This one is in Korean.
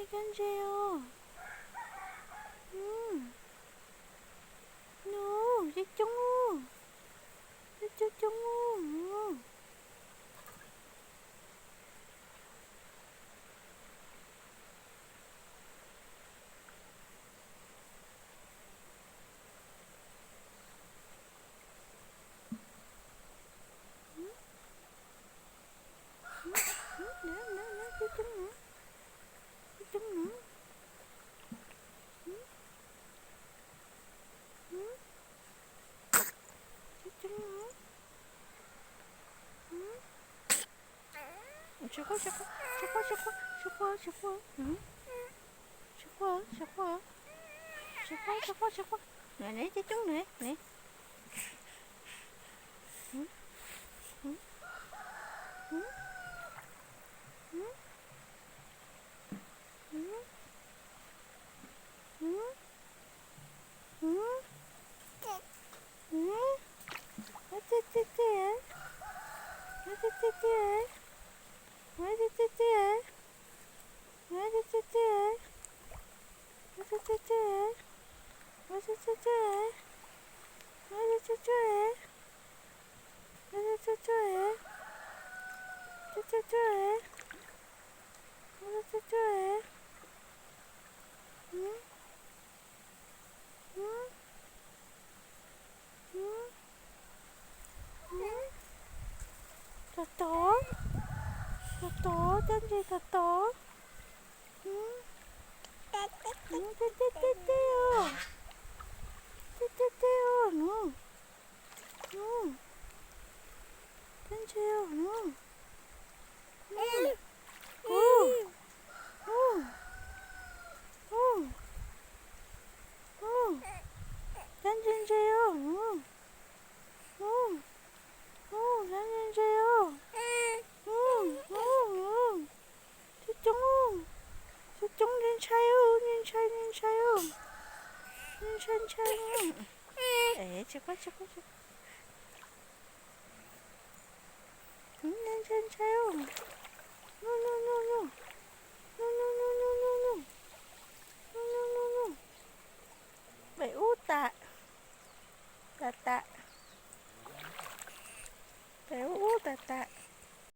견제요. 너, 이쪽으로. 이쪽으로. 이쪽으로. 이쪽으로. 이쪽으로. 저거. 응? 저거. 네, 저쪽 네. 응? 응? 응? 응? 응? 응? 응? 응? 어쩌. 또, 던지가 또. 응? 떼떼떼떼요. 떼떼떼요, 너. 너. 던져요, 너. 던져요, 던져요. 저쪽 차요. 차요. 에, 저거.